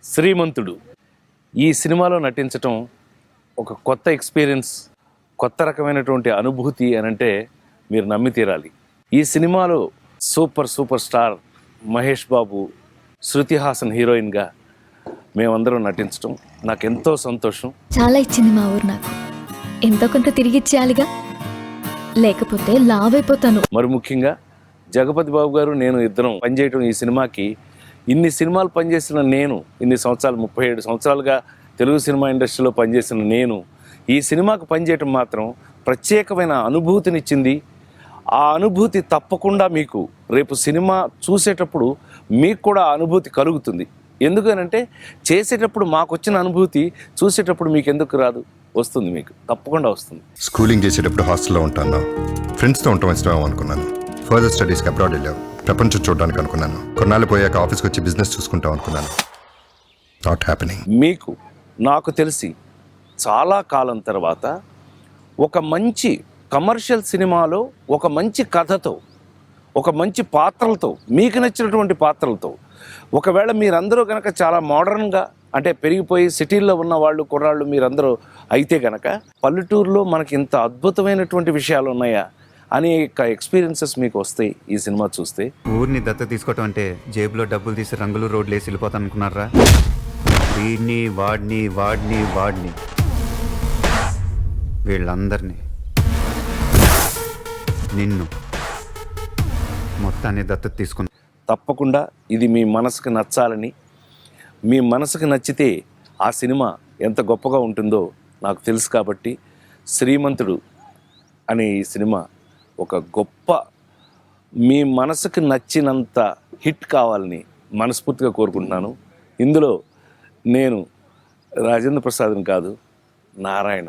శ్రీమంతుడు ఈ సినిమాలో నటించటం ఒక కొత్త ఎక్స్పీరియన్స్, కొత్త రకమైనటువంటి అనుభూతి అని అంటే మీరు నమ్మి తీరాలి. ఈ సినిమాలో సూపర్ స్టార్ మహేష్ బాబు, శృతి హాసన్ హీరోయిన్గా మేమందరం నటించటం నాకు ఎంతో సంతోషం. చాలా ఇచ్చింది మా ఊరు, నాకు ఎంతో కొంత తిరిగి ఇచ్చేయాలిగా, లేకపోతే లావైపోతాను. మరి ముఖ్యంగా జగపతి బాబు గారు, నేను ఇద్దరం పనిచేయటం ఈ సినిమాకి. ఇన్ని సినిమాలు పనిచేసిన నేను, ఇన్ని సంవత్సరాలు 37 సంవత్సరాలుగా తెలుగు సినిమా ఇండస్ట్రీలో పనిచేసిన నేను ఈ సినిమాకు పనిచేయటం మాత్రం ప్రత్యేకమైన అనుభూతినిచ్చింది. ఆ అనుభూతి తప్పకుండా మీకు రేపు సినిమా చూసేటప్పుడు మీకు కూడా అనుభూతి కలుగుతుంది. ఎందుకనంటే చేసేటప్పుడు మాకు వచ్చిన అనుభూతి చూసేటప్పుడు మీకు ఎందుకు రాదు? వస్తుంది, మీకు తప్పకుండా వస్తుంది. స్కూలింగ్ చేసేటప్పుడు హాస్టల్లో ఉంటాను, ఫ్రెండ్స్తో ఉండటం ఇష్టం అనుకున్నాను. ఫర్దర్ స్టడీస్కి అబ్రాడ్ వెళ్ళావు, ప్రపంచం చూడడానికి అనుకున్నాను. కొన్నాళ్ళు పోయాక ఆఫీస్కి వచ్చి బిజినెస్ చూసుకుంటాం అనుకున్నాను. Not happening. మీకు నాకు తెలిసి చాలా కాలం తర్వాత ఒక మంచి కమర్షియల్ సినిమాలో ఒక మంచి కథతో, ఒక మంచి పాత్రలతో, మీకు నచ్చినటువంటి పాత్రలతో, ఒకవేళ మీరందరూ కనుక చాలా మోడర్న్గా అంటే పెరిగిపోయి సిటీల్లో ఉన్న వాళ్ళు కుర్రాళ్ళు మీరందరూ అయితే కనుక పల్లెటూరులో మనకి ఇంత అద్భుతమైనటువంటి విషయాలు ఉన్నాయా అనేక ఎక్స్పీరియన్సెస్ మీకు వస్తాయి ఈ సినిమా చూస్తే. ఊరిని దత్త తీసుకోవటం అంటే జేబులో డబ్బులు తీసి రంగులు రోడ్లు వేసి వెళ్ళిపోతాను అనుకున్నారా? వీడిని వాడిని వీళ్ళందరినీ, నిన్ను మొత్తాన్ని దత్తత తీసుకున్నా. తప్పకుండా ఇది మీ మనసుకు నచ్చాలని, మీ మనసుకు నచ్చితే ఆ సినిమా ఎంత గొప్పగా ఉంటుందో నాకు తెలుసు. కాబట్టి శ్రీమంతుడు అనే ఈ సినిమా ఒక గొప్ప, మీ మనసుకు నచ్చినంత హిట్ కావాలని మనస్ఫూర్తిగా కోరుకుంటున్నాను. ఇందులో నేను రాజేంద్ర ప్రసాద్ని కాదు, నారాయణ